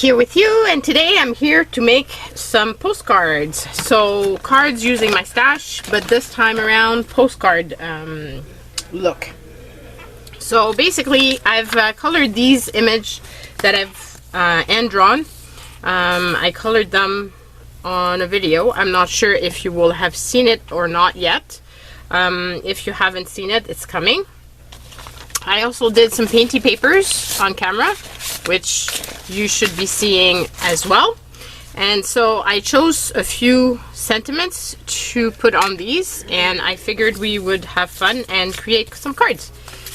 here with you, and today I'm here to make some postcards. So cards using my stash, but this time around postcard look. So basically I've colored these images that I've hand drawn. I colored them on a video. I'm not sure if you will have seen it or not yet. If you haven't seen it, it's coming. I also did some painty papers on camera, which you should be seeing as well. And so I chose a few sentiments to put on these, and I figured we would have fun and create some cards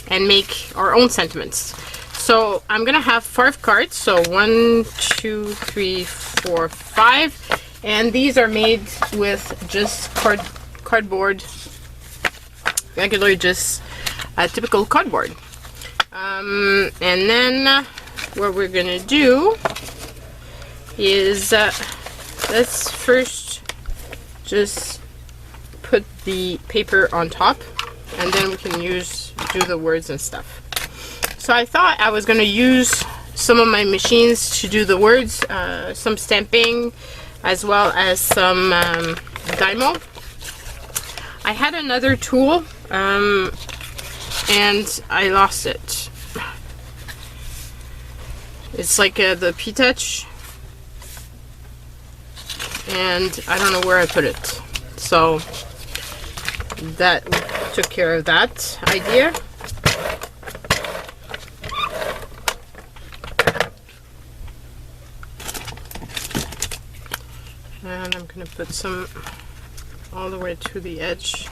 and make our own sentiments. So I'm gonna have 5 cards, so 1, 2, 3, 4, 5, and these are made with just cardboard, regular, just typical cardboard. And then what we're gonna do is let's first just put the paper on top, and then we can do the words and stuff. So I thought I was gonna use some of my machines to do the words, some stamping, as well as some Dymo. I had another tool and I lost it. It's like the P-Touch, and I don't know where I put it. So that took care of that idea. And I'm going to put some all the way to the edge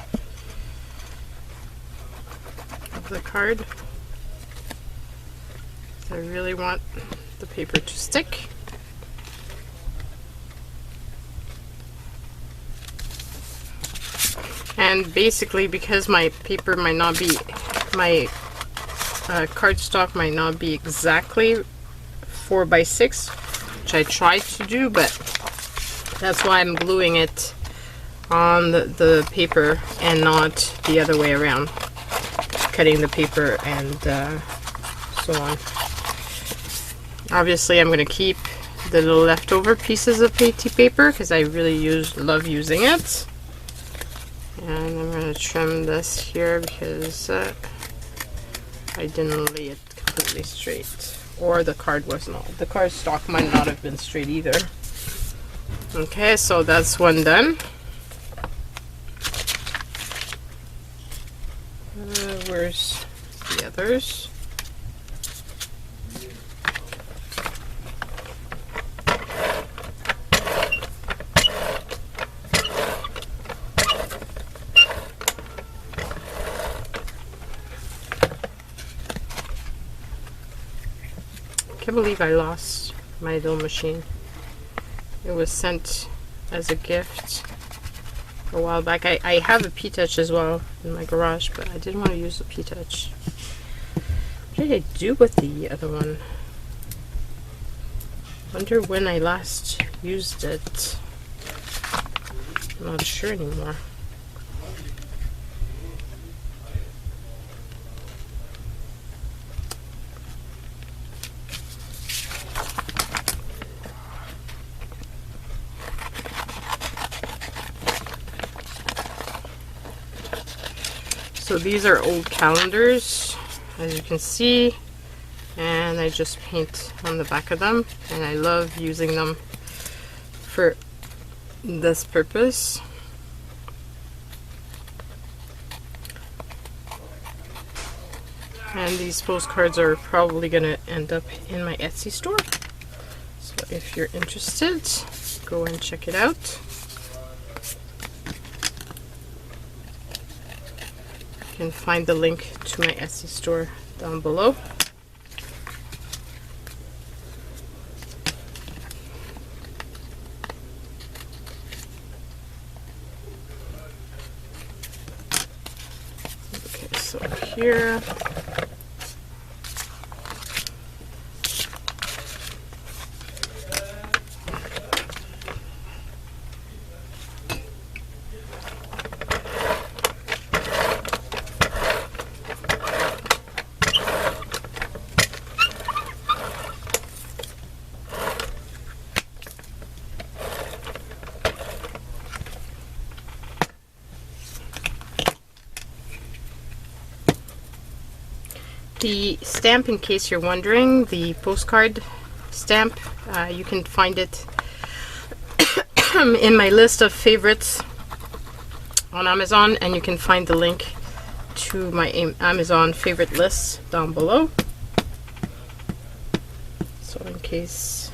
of the card. I really want the paper to stick. And basically, because my paper might not be, my cardstock might not be exactly 4x6, which I tried to do, but that's why I'm gluing it on the paper and not the other way around, cutting the paper and so on. Obviously I'm going to keep the little leftover pieces of painty paper because I really love using it. And I'm going to trim this here because I didn't lay it completely straight, or the cardstock might not have been straight either. Okay, so that's one done. Where's the others? I can't believe I lost my little machine. It was sent as a gift a while back. I have a P-Touch as well in my garage, but I didn't want to use the P-Touch. What did I do with the other one? Wonder when I last used it. I'm not sure anymore. So these are old calendars, as you can see, and I just paint on the back of them, and I love using them for this purpose. And these postcards are probably going to end up in my Etsy store. So if you're interested, go and check it out. You can find the link to my Etsy store down below. Okay, so here the stamp, in case you're wondering, the postcard stamp, you can find it in my list of favorites on Amazon, and you can find the link to my Amazon favorite list down below. So in case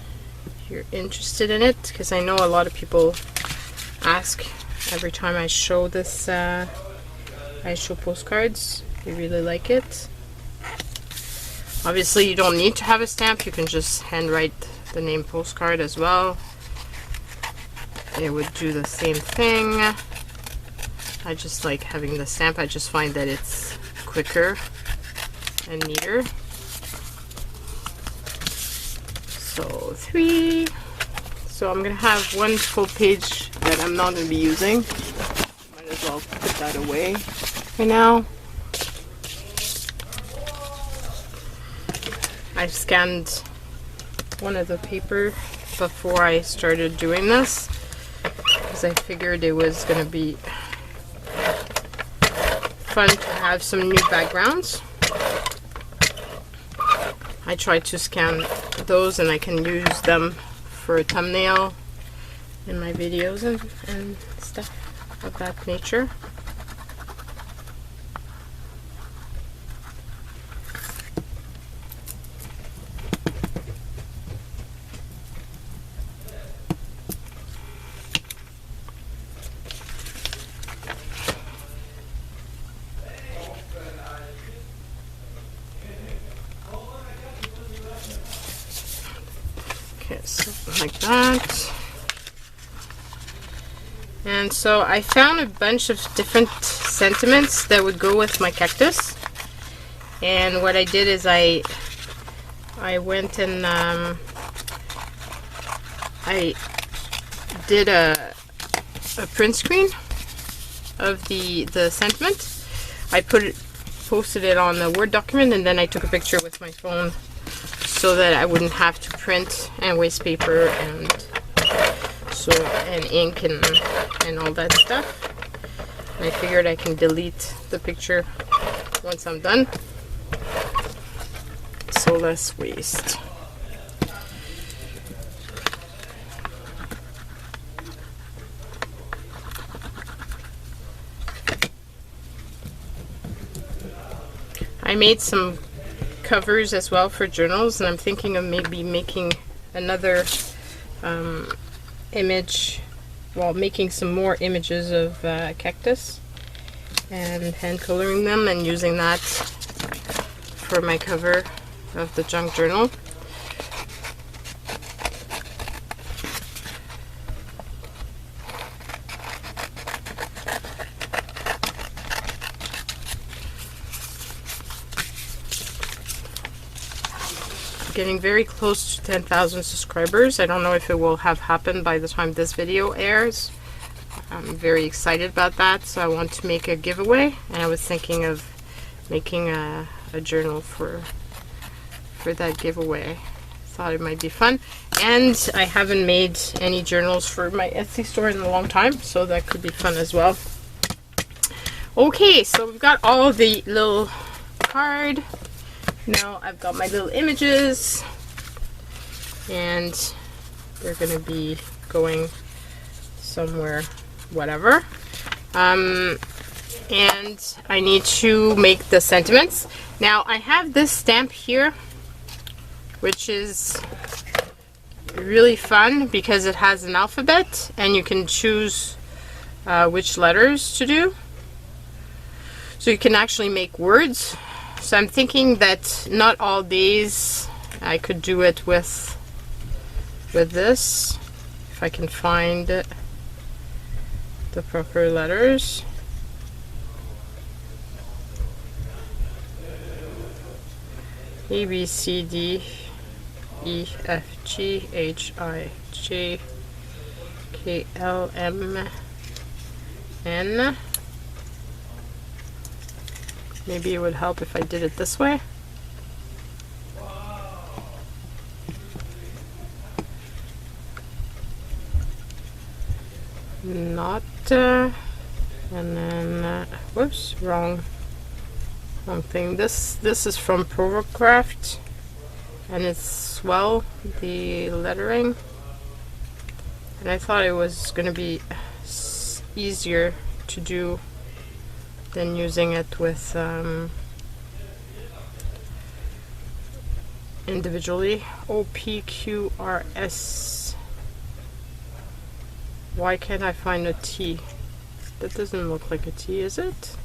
you're interested in it, because I know a lot of people ask every time I show this, I show postcards. They really like it. Obviously you don't need to have a stamp, you can just handwrite the name postcard as well. It would do the same thing. I just like having the stamp. I just find that it's quicker and neater. So 3. So I'm gonna have one full page that I'm not gonna be using. Might as well put that away for now. I scanned one of the paper before I started doing this, because I figured it was gonna be fun to have some new backgrounds. I tried to scan those, and I can use them for a thumbnail in my videos and stuff of that nature. Something like that. And so I found a bunch of different sentiments that would go with my cactus, and what I did is I went and I did a print screen of the sentiment. I posted it on a Word document, and then I took a picture with my phone so that I wouldn't have to print and waste paper and ink and all that stuff. And I figured I can delete the picture once I'm done, so less waste. I made some covers as well for journals, and I'm thinking of maybe making another image, well, making some more images of cactus and hand coloring them and using that for my cover of the junk journal. Getting very close to 10,000 subscribers. I don't know if it will have happened by the time this video airs. I'm very excited about that, so I want to make a giveaway, and I was thinking of making a journal for that giveaway. Thought it might be fun, and I haven't made any journals for my Etsy store in a long time, so that could be fun as well. Okay, so we've got all the little card. Now I've got my little images, and they're gonna be going somewhere, whatever. And I need to make the sentiments. Now I have this stamp here, which is really fun because it has an alphabet, and you can choose which letters to do. So you can actually make words. So I'm thinking that not all days I could do it with this, if I can find the proper letters. A, B, C, D, E, F, G, H, I, J, K, L, M, N. Maybe it would help if I did it this way. Not, and then, whoops, wrong Long thing. This is from Provocraft, and it's swell, the lettering, and I thought it was gonna be easier to do than using it with individually. OPQRS. Why can't I find a T? That doesn't look like a T, is it?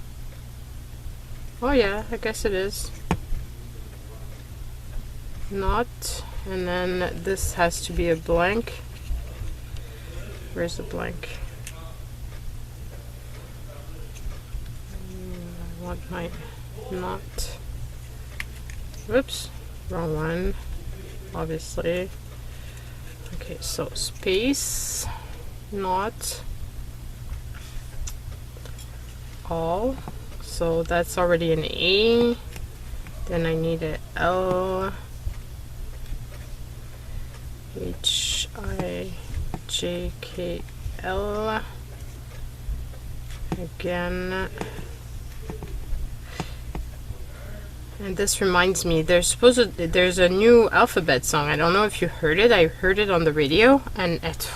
Oh yeah, I guess it is. Not. And then this has to be a blank. Where's the blank? I want my not. Whoops, wrong one, obviously. Okay, so space, not all. So that's already an A. Then I need a L, H, I, J, K, L. Again. And this reminds me, there's a new alphabet song. I don't know if you heard it. I heard it on the radio, and it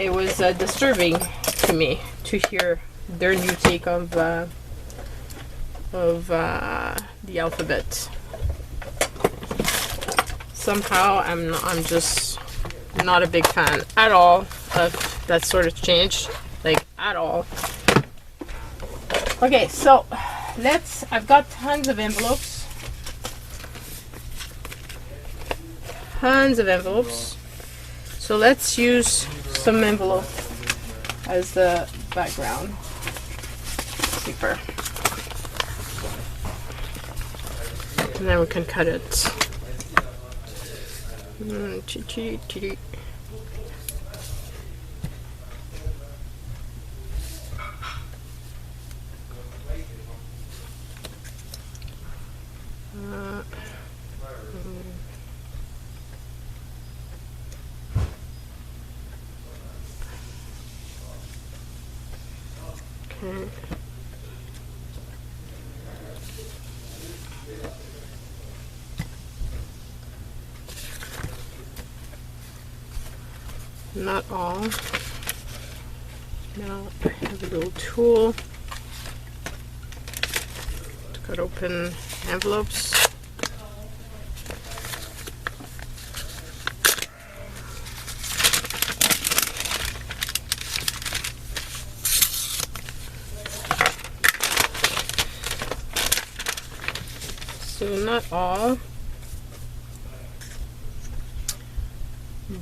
was disturbing to me to hear their new take of the alphabet. Somehow, I'm just not a big fan at all of that sort of change, like at all. Okay, so. I've got tons of envelopes. So let's use some envelope as the background paper. And then we can cut it. Okay. Not all. Now I have a little tool to cut open envelopes. So not all.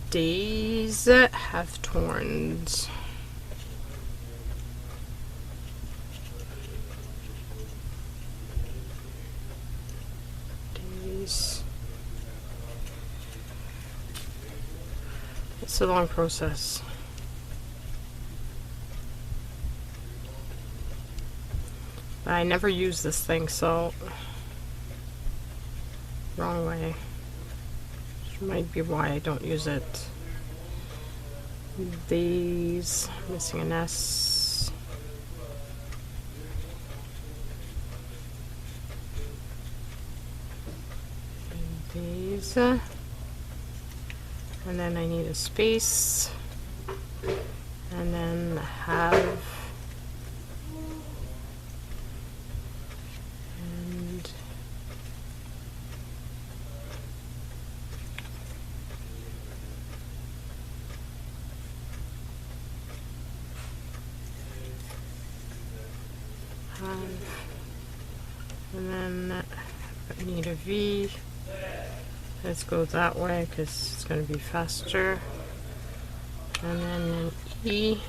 Days have thorns. Days. It's a long process. I never use this thing, so wrong way. Which might be why I don't use it. These, missing an S. These. And then I need a space. And then have. And then I need a V. Let's go that way because it's going to be faster. And then an E.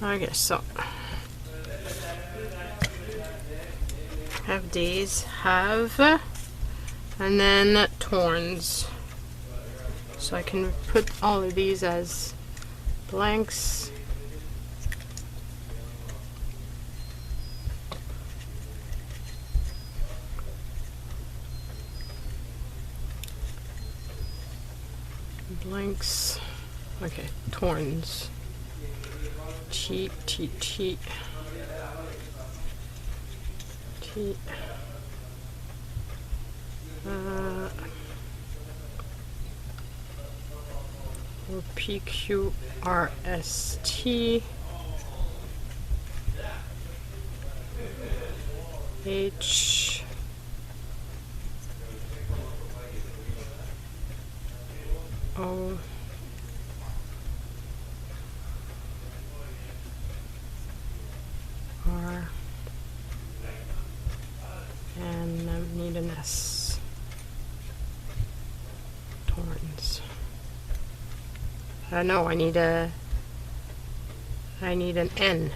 Okay, so have days, have, and then thorns. So I can put all of these as blanks. Links. Okay, torns. Cheat. Or PQRST. H. O. R. And I need an S. Torrens. No, I need an N.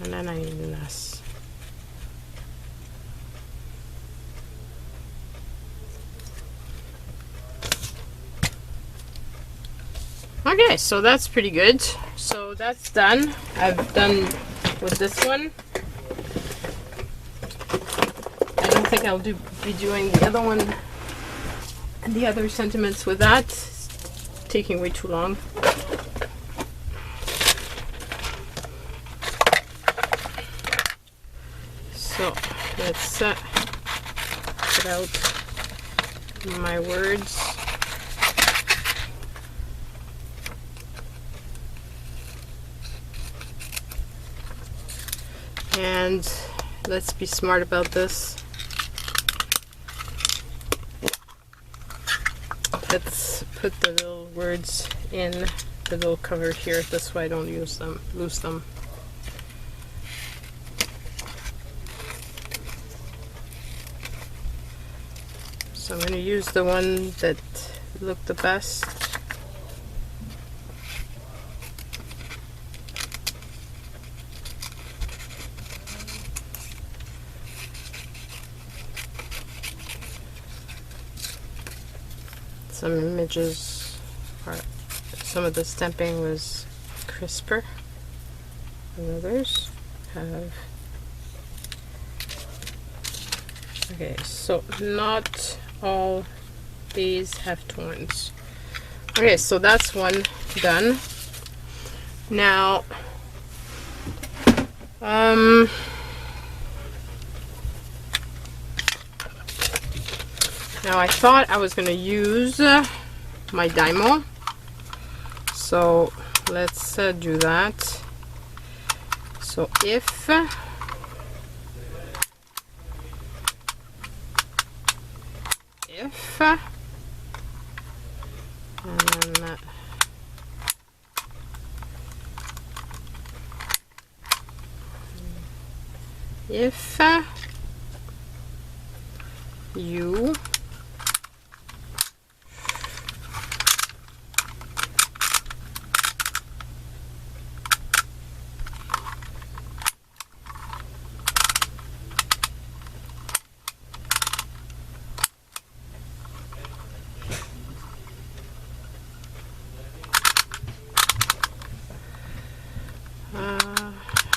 And then I need an S. Okay, so that's pretty good. So that's done. I've done with this one. I don't think I'll be doing the other one and the other sentiments with that. It's taking way too long. So let's put out my words. And let's be smart about this. Let's put the little words in the little cover here. This way I don't lose them. So I'm going to use the one that looked the best. Some images, or some of the stamping was crisper than others have. Okay, so not all these have torns. Okay, so that's one done. Now, now I thought I was going to use my Dymo, so let's do that. So if and then if you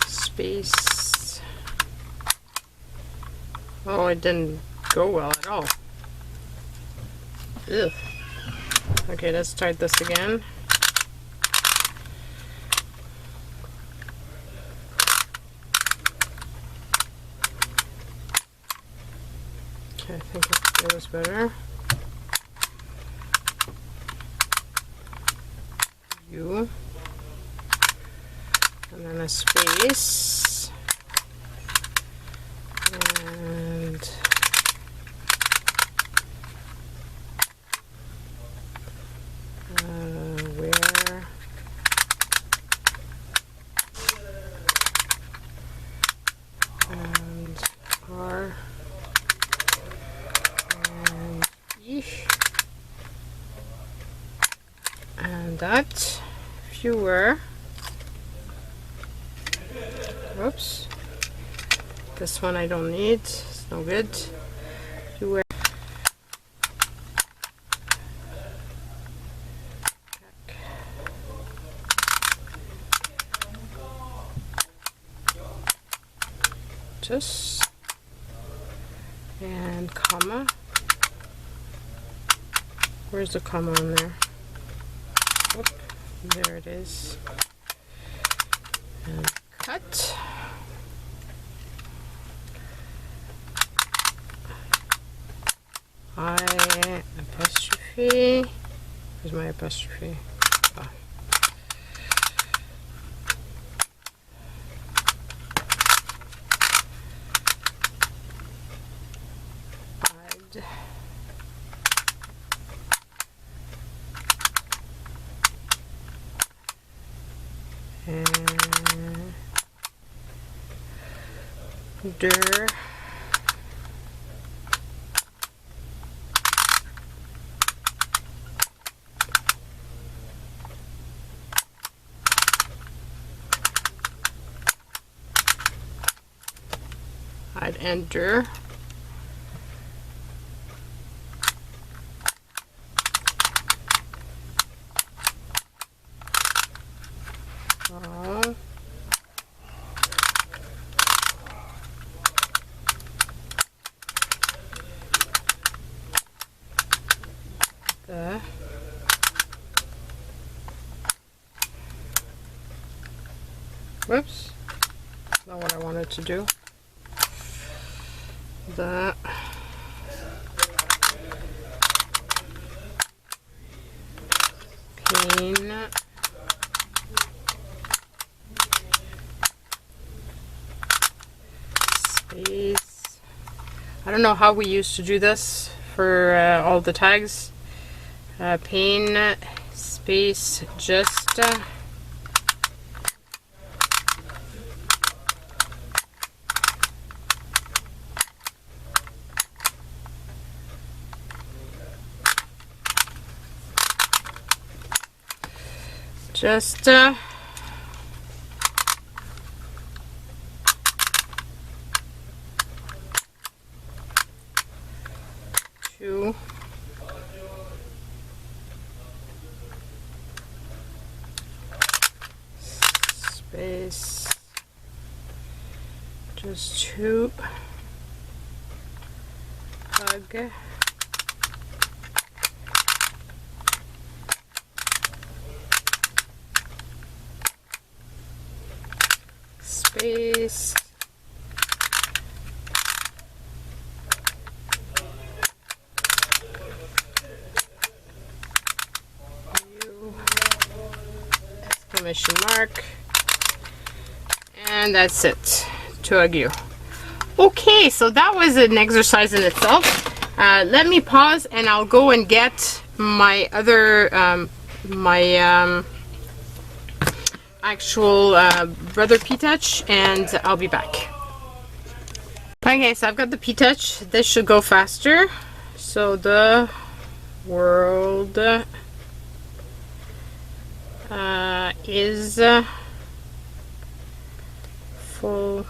space. Oh, it didn't go well at all. Ugh. Okay, let's start this again. Okay, I think it was better. You. And then a space. And where and R and E and that fewer. Oops, this one I don't need, it's no good. Fewer. cactus, and comma. Where's the comma on there? Whoop, there it is. And cut. I apostrophe. Where's my apostrophe? Oh. And der I'd enter the whoops, that's not what I wanted to do. The pain space. I don't know how we used to do this for all the tags. Pain space just two space just two hug space exclamation mark, and that's it. To argue. Okay, so that was an exercise in itself. Let me pause and I'll go and get my other actual Brother P-Touch, and I'll be back. Okay, so I've got the P-Touch. This should go faster. So the world is full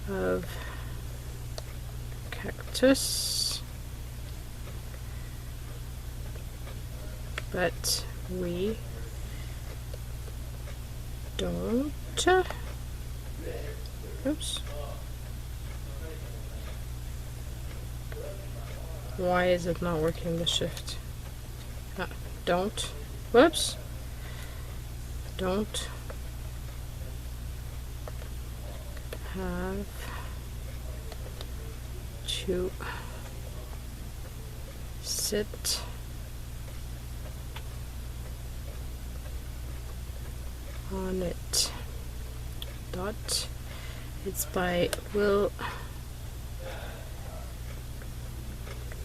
of cactus, but we don't. Oops. Why is it not working, the shift? Don't. Whoops. Don't have to sit on it. Dot. It's by Will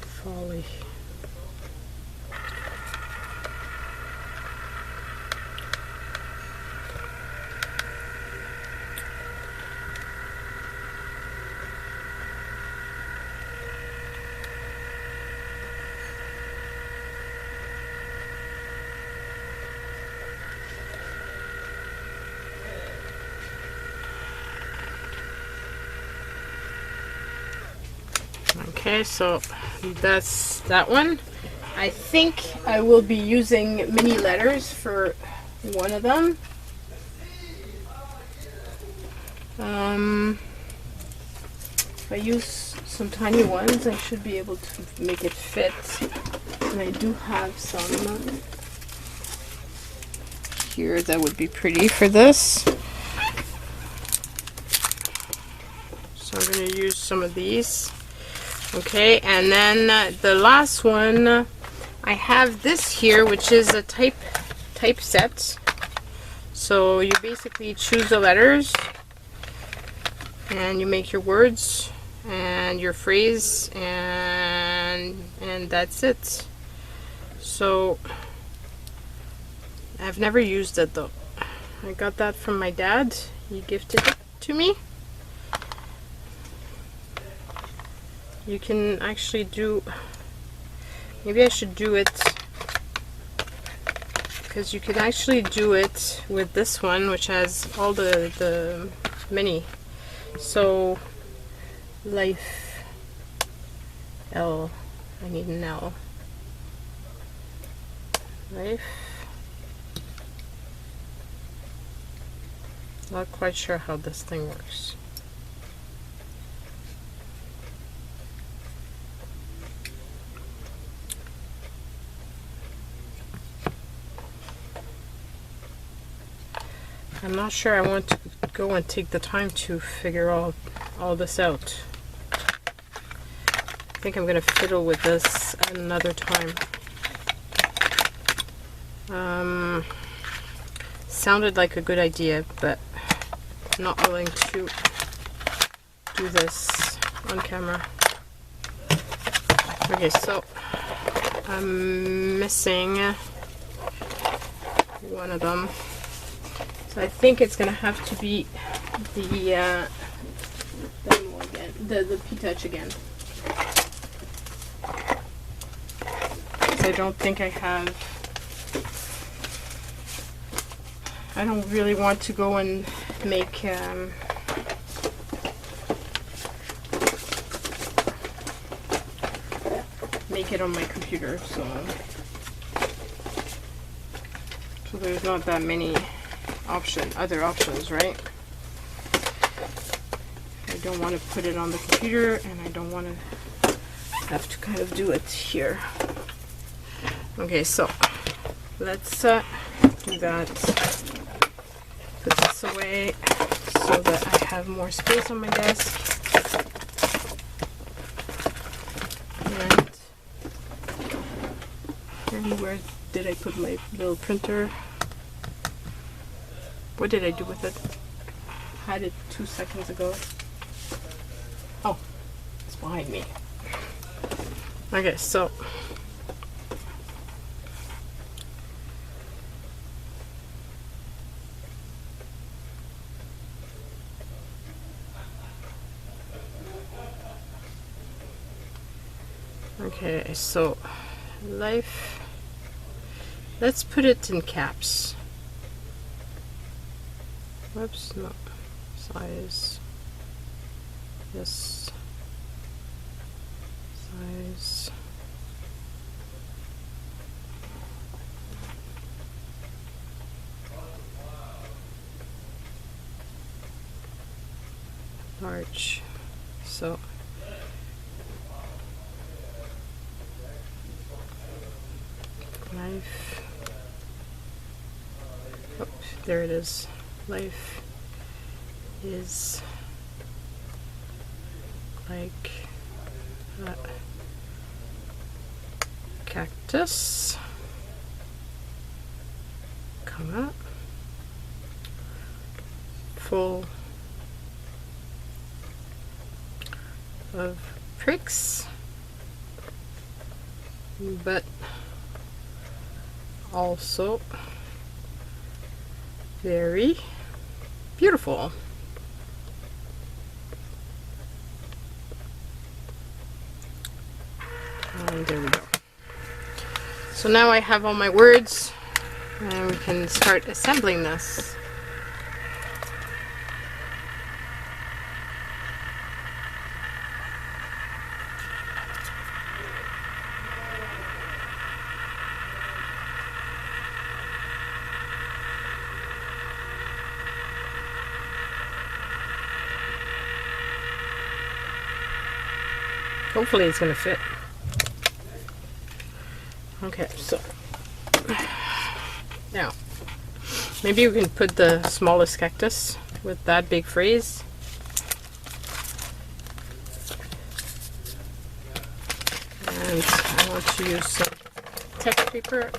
Folly. Okay, so that's that one. I think I will be using mini letters for one of them. If I use some tiny ones, I should be able to make it fit. And I do have some here that would be pretty for this. So I'm going to use some of these. Okay, and then the last one, I have this here, which is a typeset. So you basically choose the letters and you make your words and your phrase, and that's it. So I've never used it though. I got that from my dad. He gifted it to me. You can actually do, maybe I should do it, because you can actually do it with this one, which has all the mini. So life, L, I need an L. Life. Not quite sure how this thing works. I'm not sure I want to go and take the time to figure all this out. I think I'm going to fiddle with this another time. Sounded like a good idea, but I'm not willing to do this on camera. Okay, so I'm missing one of them. So I think it's gonna have to be the P-Touch again. I don't think I have. I don't really want to go and make it on my computer, so there's not that many other options, right? I don't want to put it on the computer, and I don't want to have to kind of do it here. Okay, so let's do that. Put this away so that I have more space on my desk. And where did I put my little printer? What did I do with it? I had it 2 seconds ago. Oh, it's behind me. Okay, so life, let's put it in caps. Whoops, no. Size. Yes. Size. Large. So life. Oh, there it is. Life is like a cactus, comma, full of pricks, but also very beautiful. And there we go. So now I have all my words, and we can start assembling this. hopefully it's gonna fit. Okay, so now maybe we can put the smallest cactus with that big phrase. And I want to use some text paper.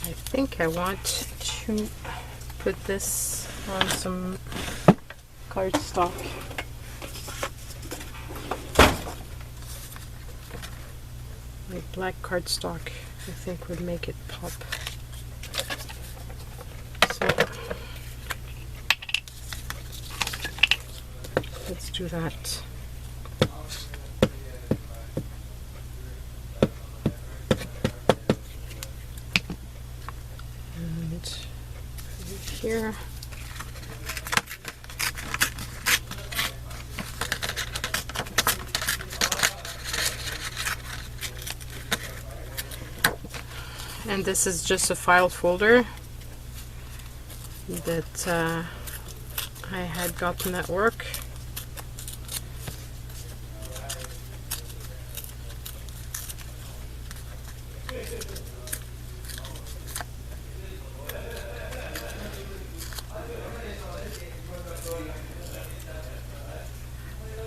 I think I want to put this on some cardstock. Like black cardstock, I think would make it pop. So let's do that. Here. And this is just a file folder that I had gotten at work.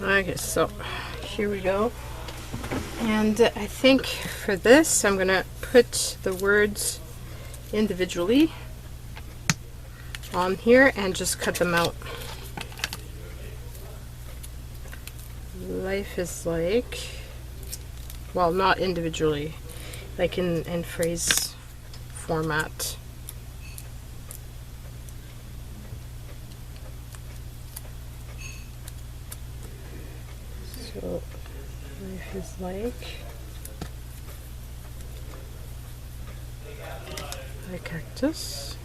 Okay, so here we go. And I think for this I'm gonna put the words individually on here and just cut them out. Life is like, well, not individually, like in phrase format. So life is like a cactus.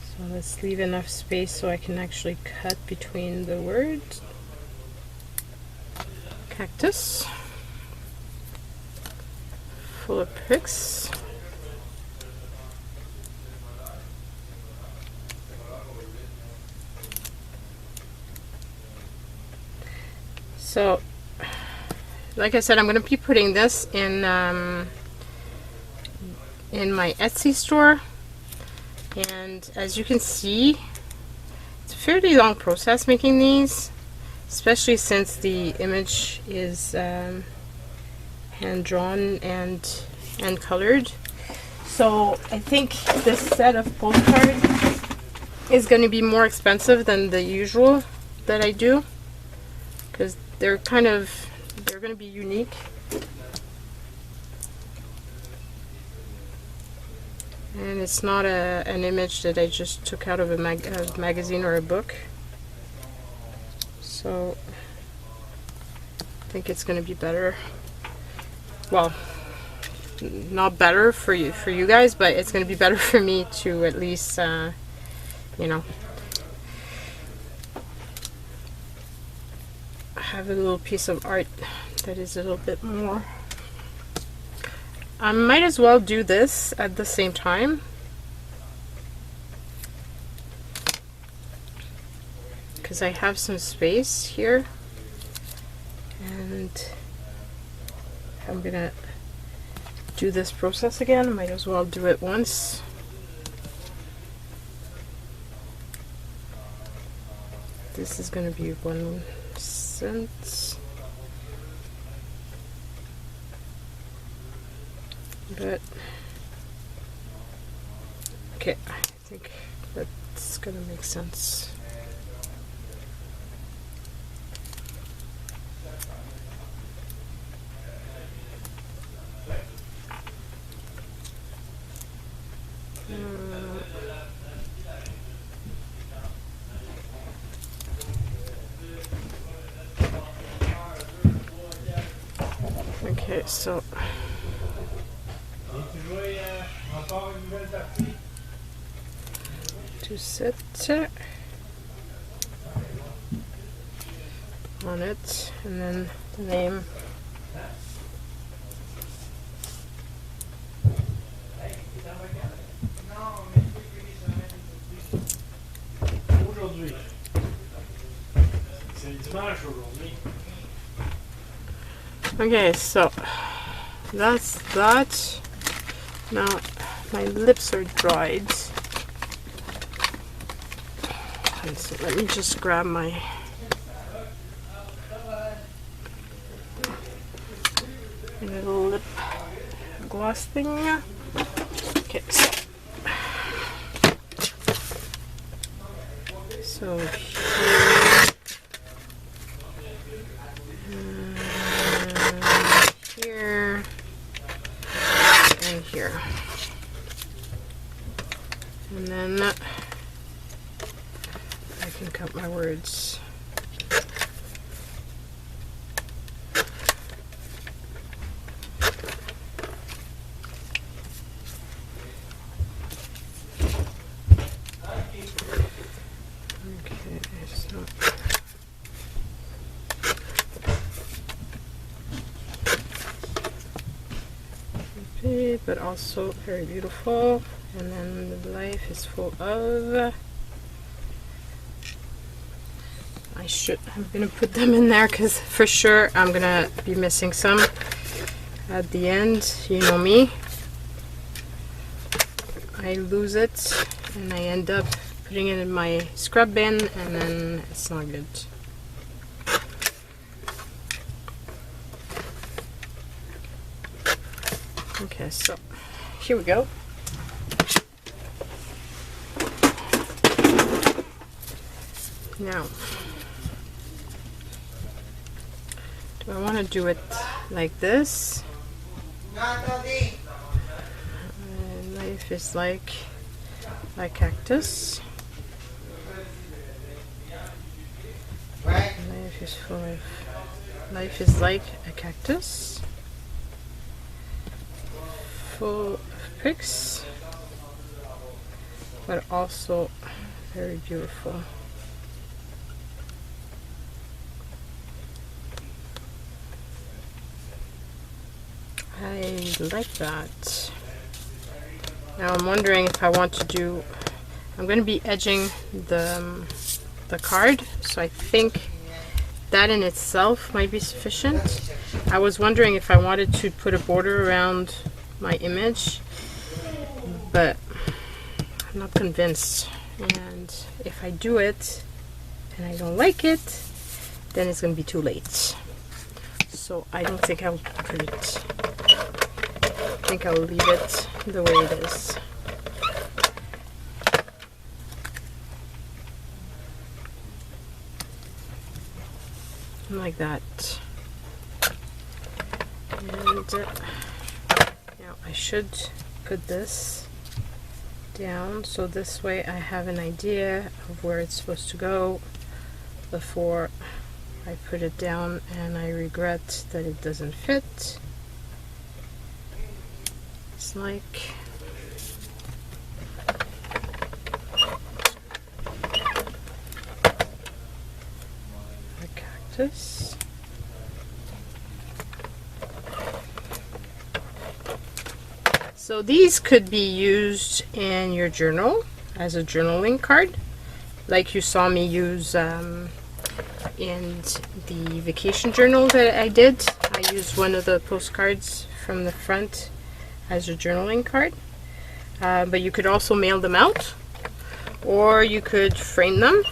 So let's leave enough space so I can actually cut between the words. Cactus, full of pricks. So, like I said, I'm going to be putting this in my Etsy store, and as you can see, it's a fairly long process making these, especially since the image is hand drawn and colored. So I think this set of postcards is going to be more expensive than the usual that I do, because they're going to be unique. And it's not an image that I just took out of a magazine or a book. So I think it's going to be better. Well, not better for you guys, but it's going to be better for me to at least, you know, have a little piece of art that is a little bit more. I might as well do this at the same time, because I have some space here, and I'm gonna do this process again. I might as well do it once. This is gonna be 1 cent. But okay, I think that's gonna make sense. Okay, so to sit on it, and then the name. Okay, so that's that. Now my lips are dried. Okay, so let me just grab my little lip gloss thing. Okay, so here and here, and then I can cut my words. But also very beautiful, and then the life is full of. I'm gonna put them in there because for sure I'm gonna be missing some at the end. You know me, I lose it and I end up putting it in my scrub bin, and then it's not good. Okay, so here we go. Now, do I want to do it like this? Life is like a cactus. Life is full of. Life is like a cactus. Full of pricks, but also very beautiful. I like that. Now I'm wondering if I want to do. I'm going to be edging the card, so I think that in itself might be sufficient. I was wondering if I wanted to put a border around my image, but I'm not convinced, and if I do it and I don't like it, then it's gonna be too late. So I don't think I'll put it. I think I'll leave it the way it is. Like that. And I should put this down, so this way I have an idea of where it's supposed to go before I put it down and I regret that it doesn't fit. It's like a cactus. So these could be used in your journal as a journaling card, like you saw me use in the vacation journal that I did. I used one of the postcards from the front as a journaling card, but you could also mail them out, or you could frame them.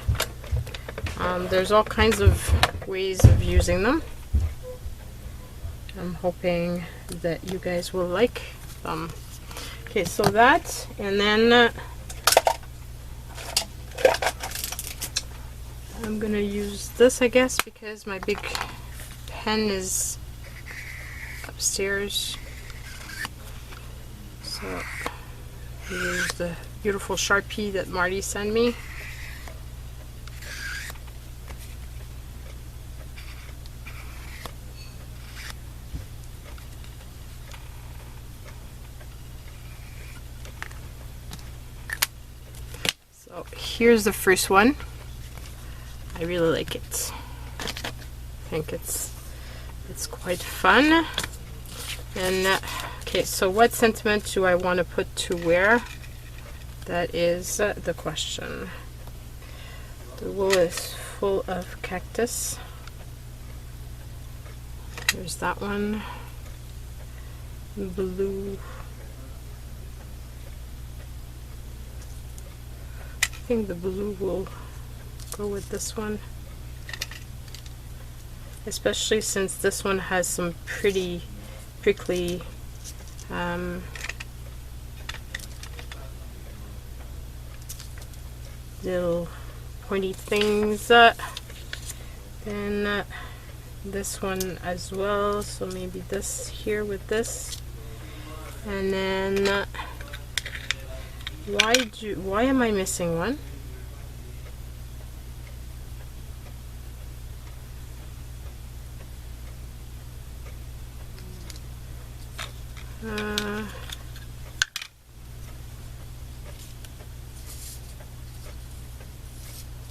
There's all kinds of ways of using them. I'm hoping that you guys will like them. Okay, so that, and then I'm gonna use this, I guess, because my big pen is upstairs. So here's the beautiful Sharpie that Marty sent me. So here's the first one. I really like it. I think it's quite fun. And okay, so what sentiment do I want to put to where? That is the question. The wool is full of cactus. There's that one. Blue. I think the blue will go with this one. Especially since this one has some pretty prickly little pointy things. Then this one as well, so maybe this here with this. And then why am I missing one?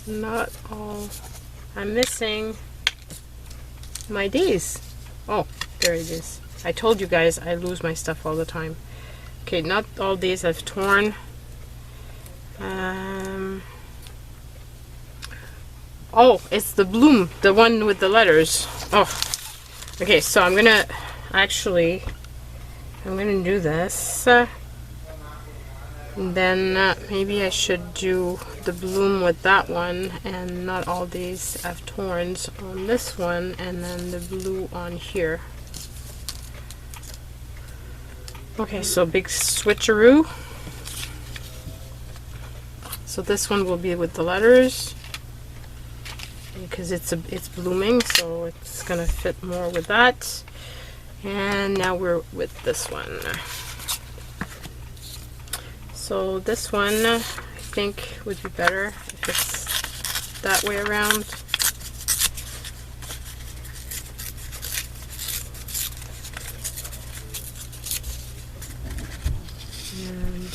Not all. I'm missing my days. Oh, there it is. I told you guys I lose my stuff all the time. Okay, not all days I've torn. Oh, it's the bloom, the one with the letters. Oh, okay. So I'm gonna do this. And then maybe I should do the bloom with that one, and not all these have torns on this one, and then the blue on here. Okay, so big switcheroo. So this one will be with the letters because it's blooming, so it's gonna fit more with that. And now we're with this one. So this one I think would be better if it's that way around. And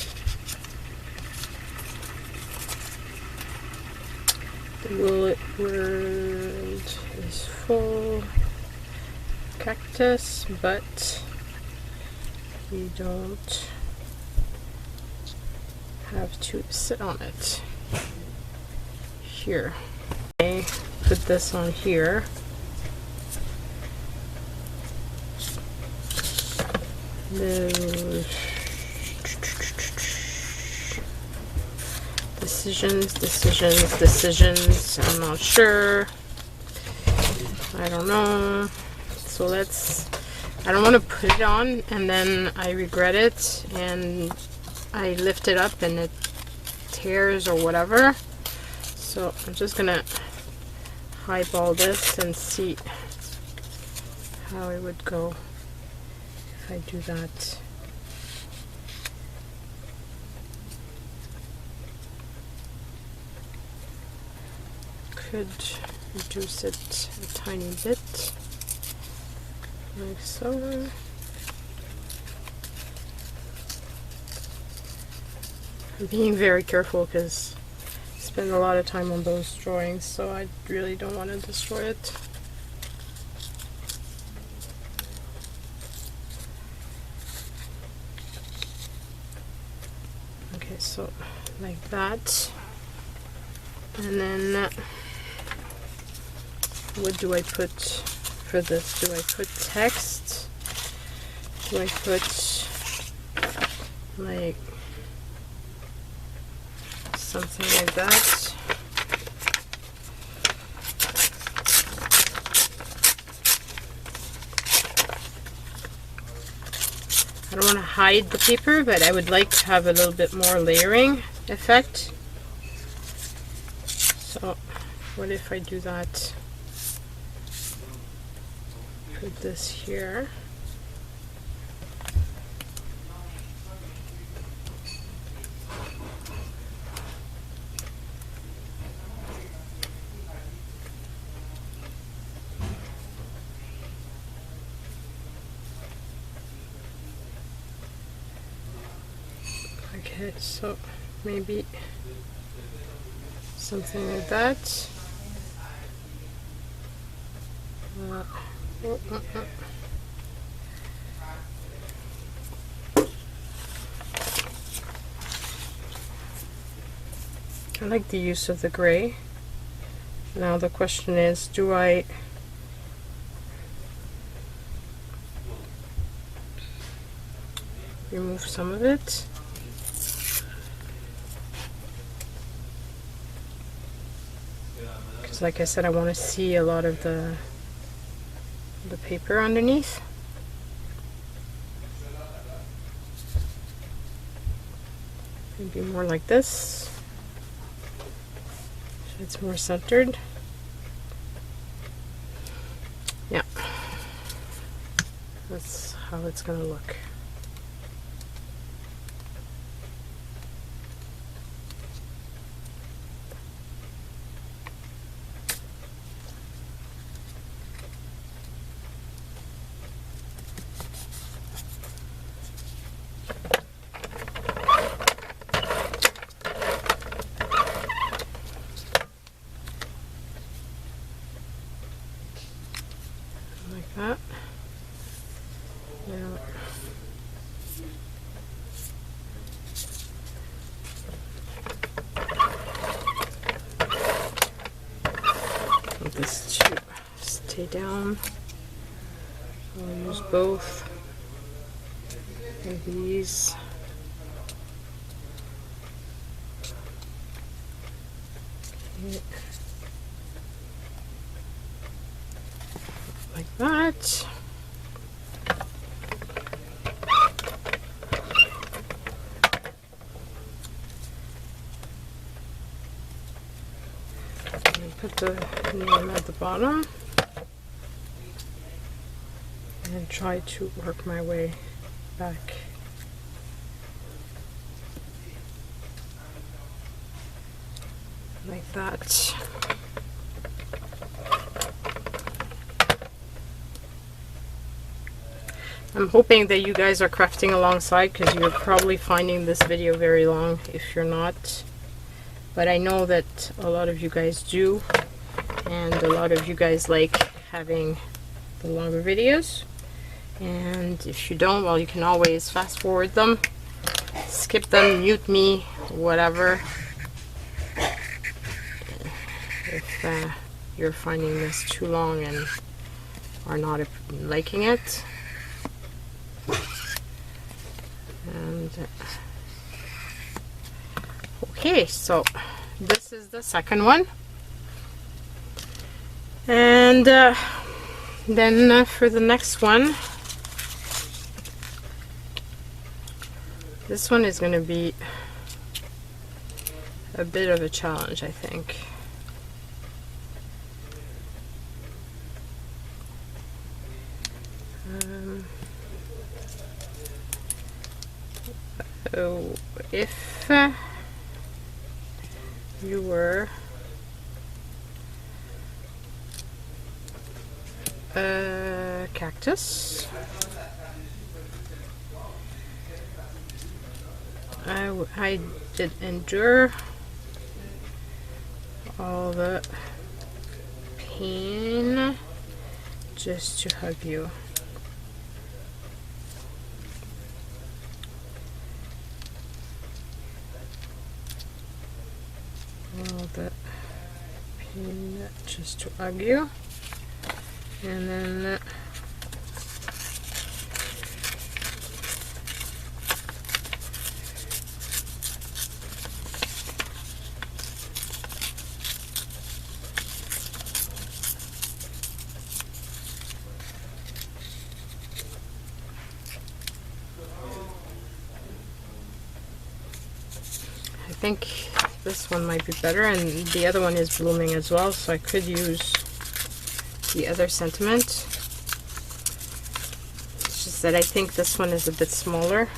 the word is full cactus, but we don't have to sit on it. Here, I put this on here. The decisions. I'm not sure. I don't know. So I don't want to put it on and then I regret it and I lift it up and it tears or whatever. So I'm just gonna highball this and see how it would go if I do that. Could reduce it a tiny bit, like so. I'm being very careful because I spend a lot of time on those drawings, so I really don't want to destroy it. Okay, so like that. And then what do I put for this? Do I put text? Do I put like something like that? I don't want to hide the paper, but I would like to have a little bit more layering effect. So what if I do that? put this here. Okay, so maybe something like that. I like the use of the gray. Now the question is, do I remove some of it? Because like I said, I want to see a lot of the paper underneath. Maybe more like this, so it's more centered. Yeah, that's how it's gonna look. Like that. Now want this to stay down. I'll use both of these. Okay. Like that. And put the name at the bottom and try to work my way back. Like that. I'm hoping that you guys are crafting alongside, because you're probably finding this video very long if you're not. But I know that a lot of you guys do, and a lot of you guys like having the longer videos. And if you don't, well, you can always fast forward them, skip them, mute me, whatever. If you're finding this too long and are not liking it. And okay, so this is the second one, and then for the next one, this one is going to be a bit of a challenge, I think. So if you were a cactus, I did endure all the pain just to hug you. All the pain just to hug you, and then I think this one might be better, and the other one is blooming as well, so I could use the other sentiment. just that I think this one is a bit smaller.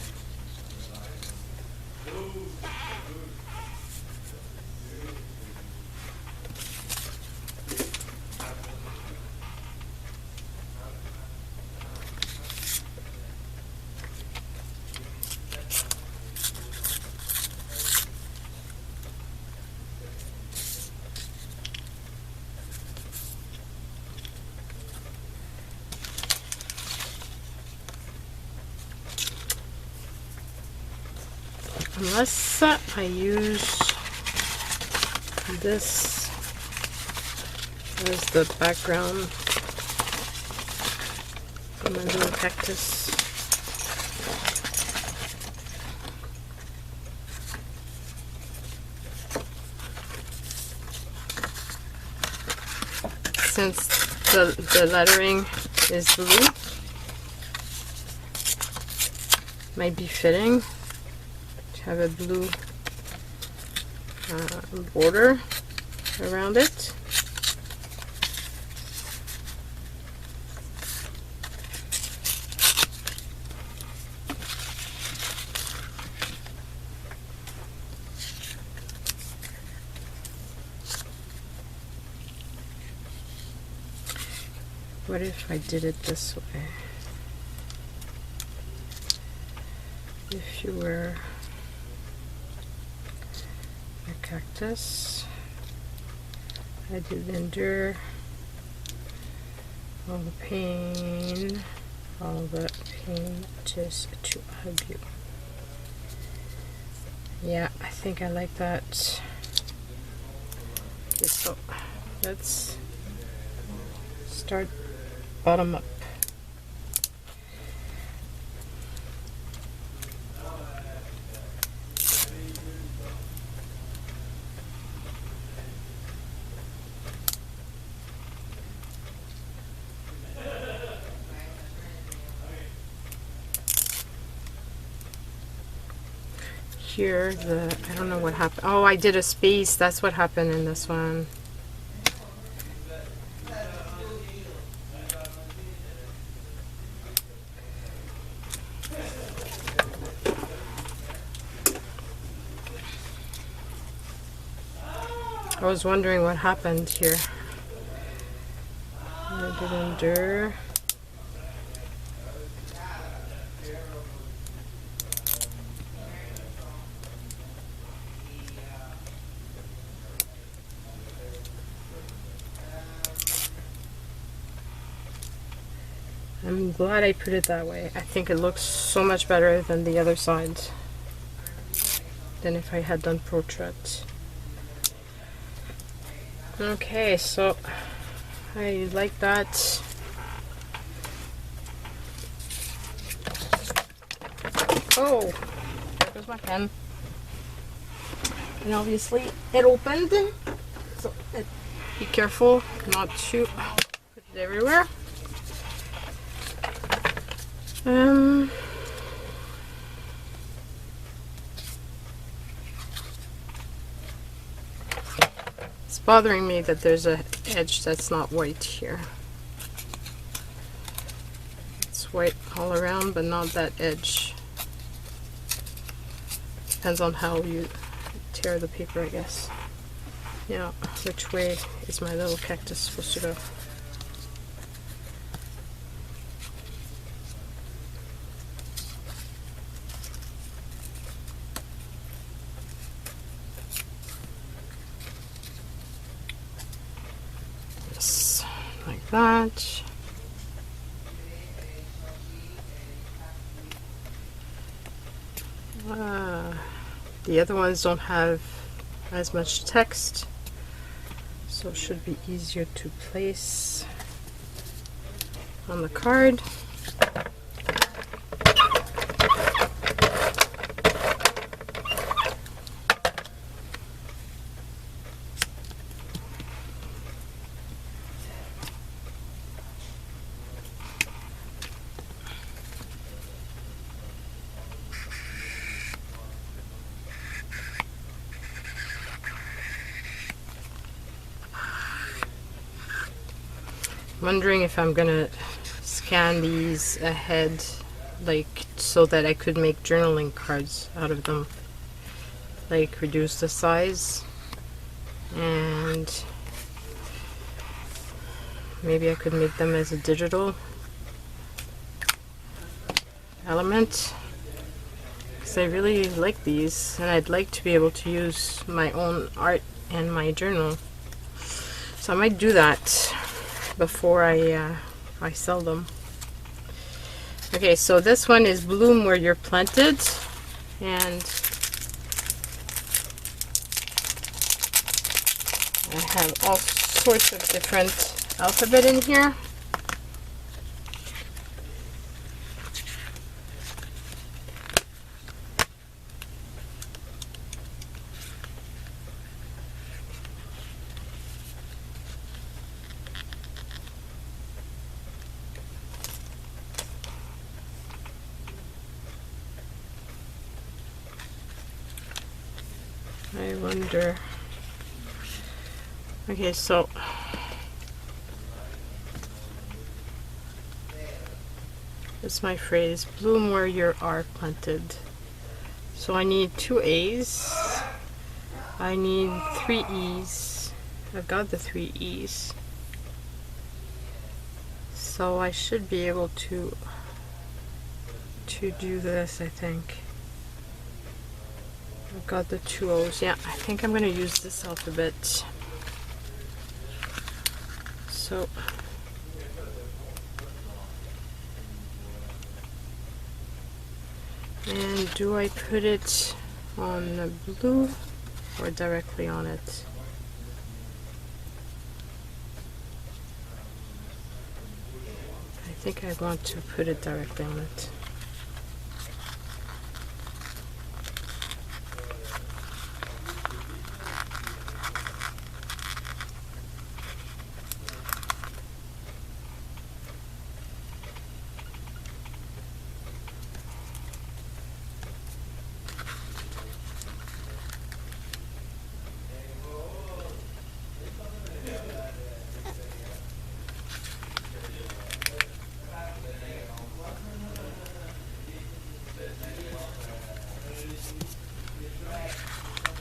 Unless I use this as the background for my little cactus. Since the lettering is blue, might be fitting to have a blue border around it. What if I did it this way? If you were a cactus, I did endure all the pain just to hug you. Yeah, I think I like that. Okay, so let's start bottom up. Here, I don't know what happened. Oh, I did a space. That's what happened in this one. I was wondering what happened here. I did endure. I'm glad I put it that way. I think it looks so much better than the other side, than if I had done portrait. Okay, so I like that. Oh, there goes my pen. And obviously it opened, so be careful not to put it everywhere. It's bothering me that there's an edge that's not white here. It's white all around, but not that edge. Depends on how you tear the paper, I guess. Yeah, which way is my little cactus supposed to go? Like that. The other ones don't have as much text, so it should be easier to place on the card. Wondering if I'm gonna scan these ahead, like so that I could make journaling cards out of them, like reduce the size, and maybe I could make them as a digital element, because I really like these and I'd like to be able to use my own art in my journal. So I might do that before I sell them. Okay, so this one is Bloom Where You're Planted, and I have all sorts of different alphabet in here. I wonder. Okay, so that's my phrase, bloom where you are planted. So I need 2 A's. I need 3 E's. I've got the 3 E's. So I should be able to do this, I think. I've got the 2 O's. Yeah, I think I'm going to use this alphabet. So and do I put it on the blue or directly on it? I think I want to put it directly on it.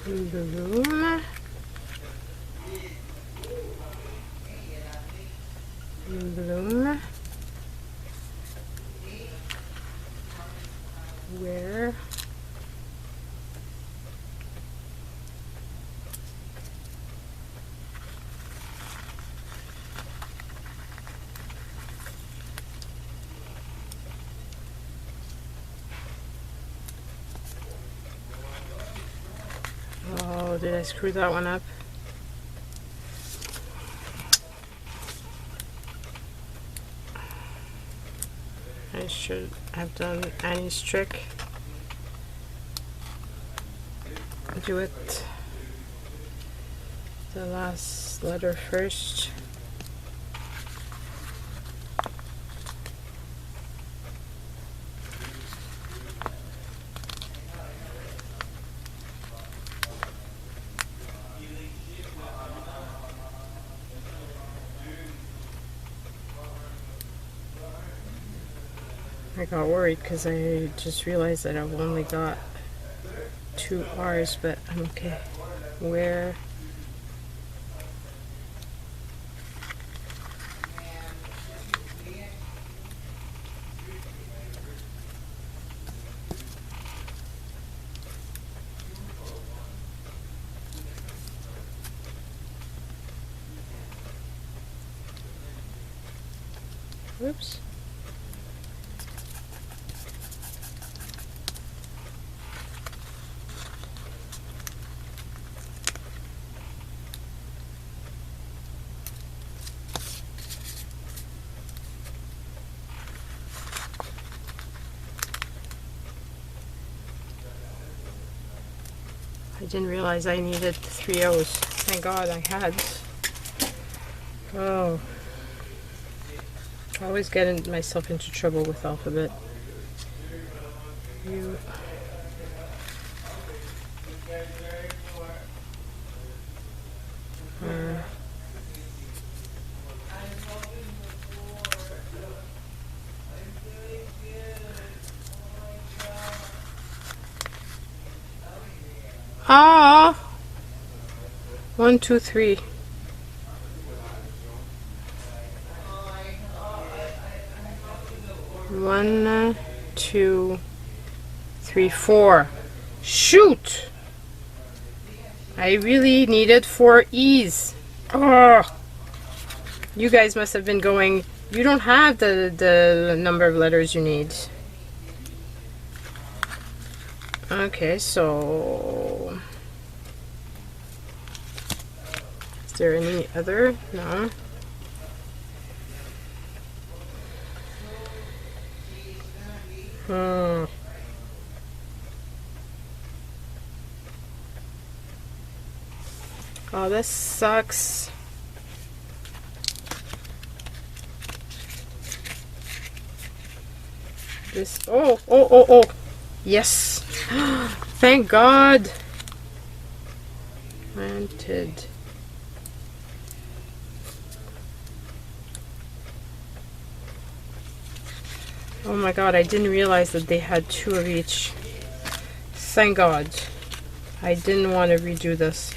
Bloom. Bloom. Where oh, did I screw that one up? I should have done Annie's trick. Do it the last letter first. I got worried because I just realized that I've only got 2 R's, but I'm okay. Where? Whoops. I didn't realize I needed 3 O's. Thank God I had. Oh. I always get myself into trouble with alphabet. You. Are. 3 Ah, 1, 2, 3. One, 2, 3, 4. Shoot! I really needed 4 E's. Oh, you guys must have been going, you don't have the number of letters you need. Okay, so is there any other? No. Oh, this sucks. This, oh. Yes. Thank God. Planted. Oh my God, I didn't realize that they had 2 of each. Thank God. I didn't want to redo this.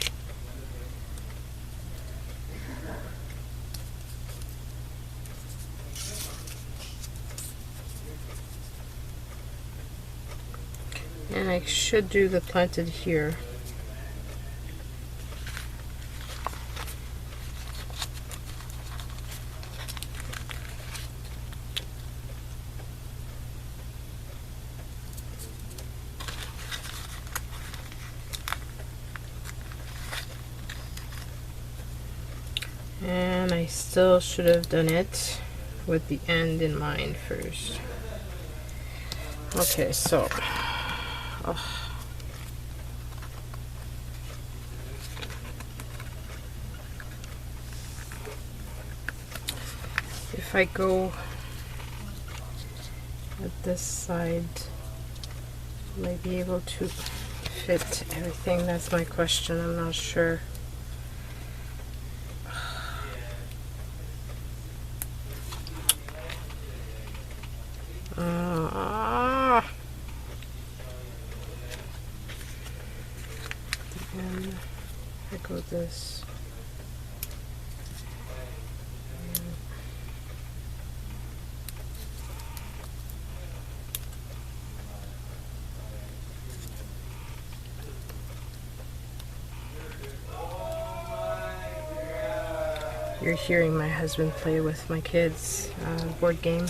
And I should do the planted here. And I still should have done it with the end in mind first. Okay, so if I go at this side, will I be able to fit everything? That's my question. I'm not sure. And I go this. You're hearing my husband play with my kids' board game.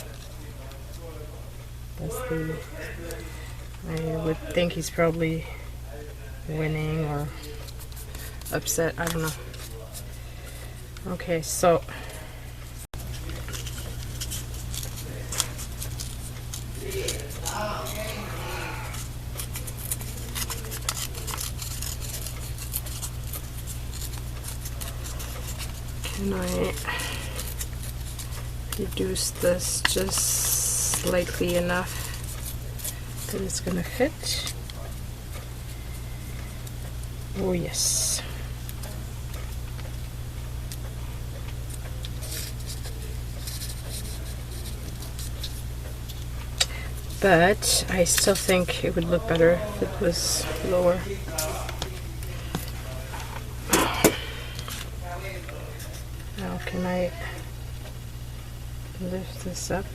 That's the. I would think he's probably winning or upset. I don't know. Okay, so can I reduce this just slightly enough that it's gonna fit? Oh yes. But I still think it would look better if it was lower. Now can I lift this up?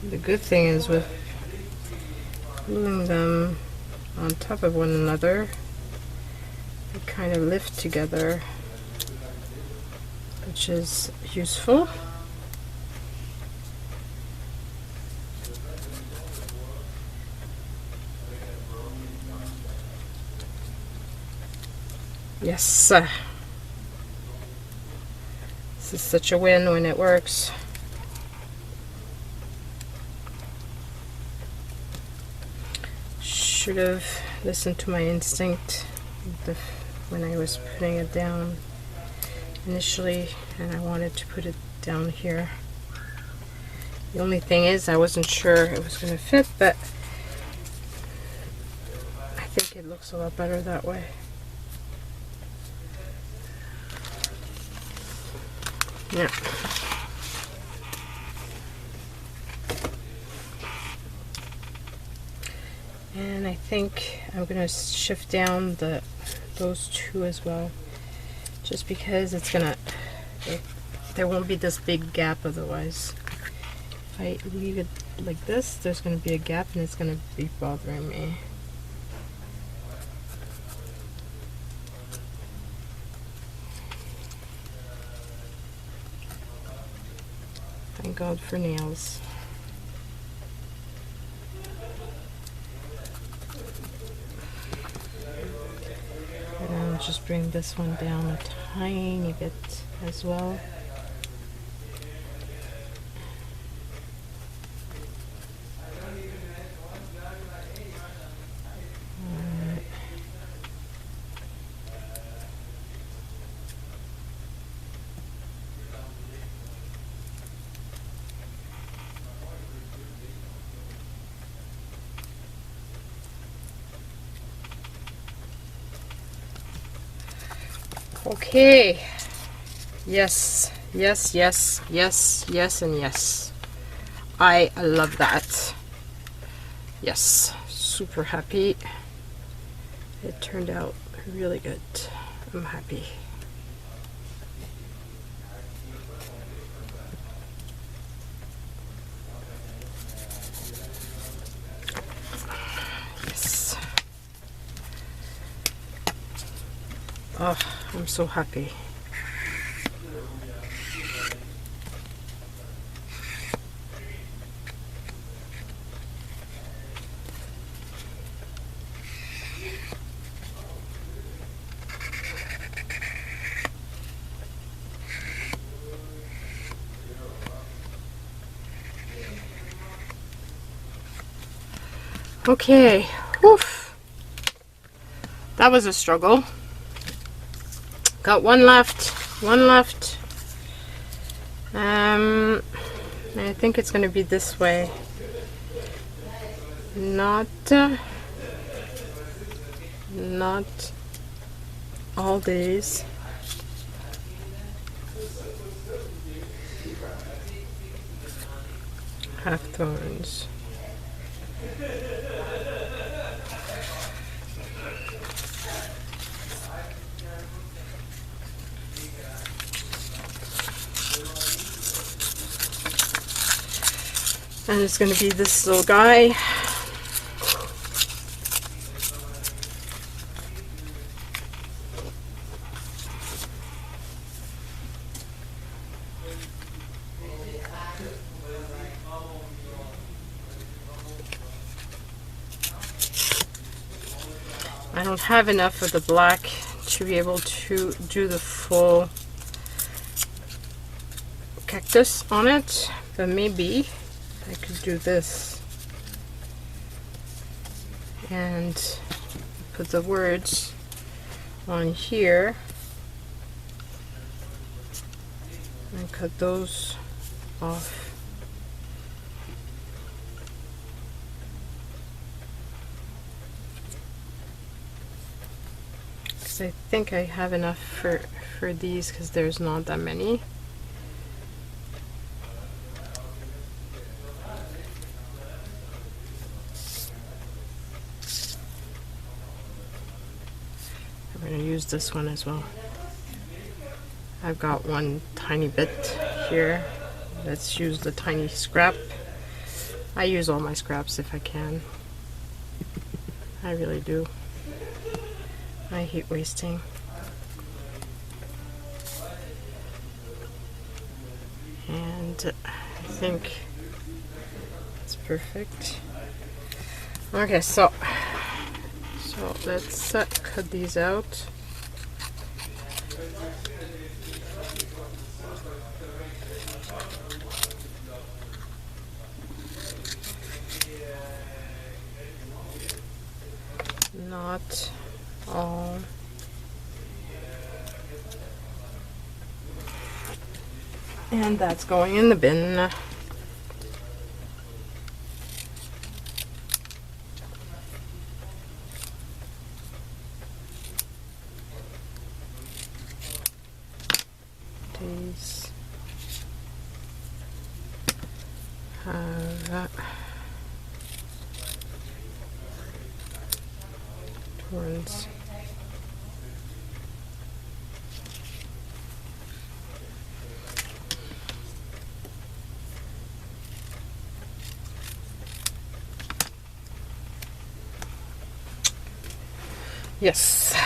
The good thing is with gluing them on top of one another, they kind of lift together, which is useful. Yes, this is such a win when it works. Should have listened to my instinct when I was putting it down initially, and I wanted to put it down here The only thing is I wasn't sure it was going to fit, but I think it looks a lot better that way. Yeah. And I think I'm going to shift down those two as well, just because it's going to, there won't be this big gap otherwise. If I leave it like this, there's going to be a gap and it's going to be bothering me. Thank God for nails. And I'll just bring this one down a tiny bit as well. Okay. Yes, yes, yes, yes, yes, and yes. I love that. Yes, super happy. It turned out really good. I'm happy. Yes. Oh, I'm so happy. Okay, oof. That was a struggle. Got one left, one left. I think it's going to be this way. Not all days. Half thorns. And it's going to be this little guy. I don't have enough of the black to be able to do the full cactus on it, but maybe I could do this and put the words on here and cut those off. Because I think I have enough for these, because there's not that many. I'm going to use this one as well. I've got one tiny bit here. Let's use the tiny scrap. I use all my scraps if I can. I really do. I hate wasting. And I think it's perfect. Okay, so let's cut these out. Not all. And that's going in the bin. These have ones. Yes,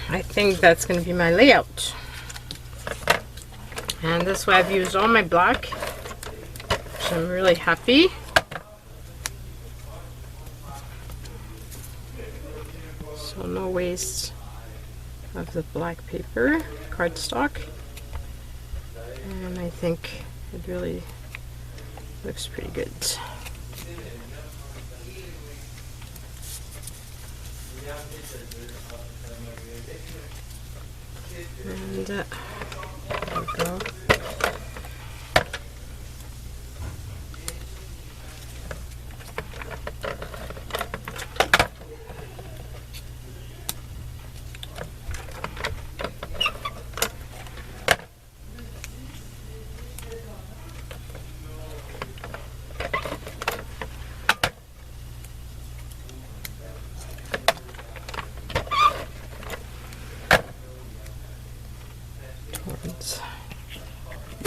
I think that's going to be my layout. And this way I've used all my black, which I'm really happy. So no waste of the black paper, cardstock. And I think it really looks pretty good. And there we go.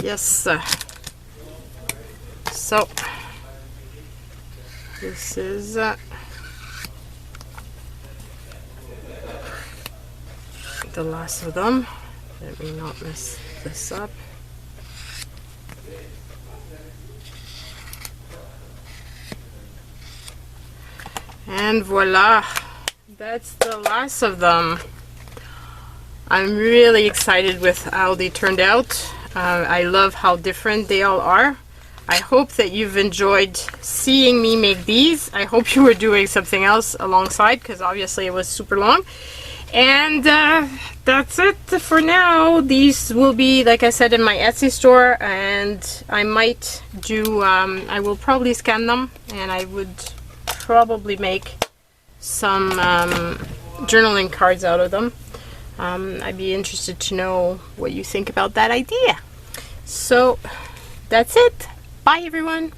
Yes, so this is the last of them. Let me not mess this up. And voila, that's the last of them. I'm really excited with how they turned out. I love how different they all are. I hope that you've enjoyed seeing me make these. I hope you were doing something else alongside, because obviously it was super long. And that's it for now. These will be, like I said, in my Etsy store, and I might do, I will probably scan them, and I would probably make some journaling cards out of them. I'd be interested to know what you think about that idea. So that's it. Bye everyone.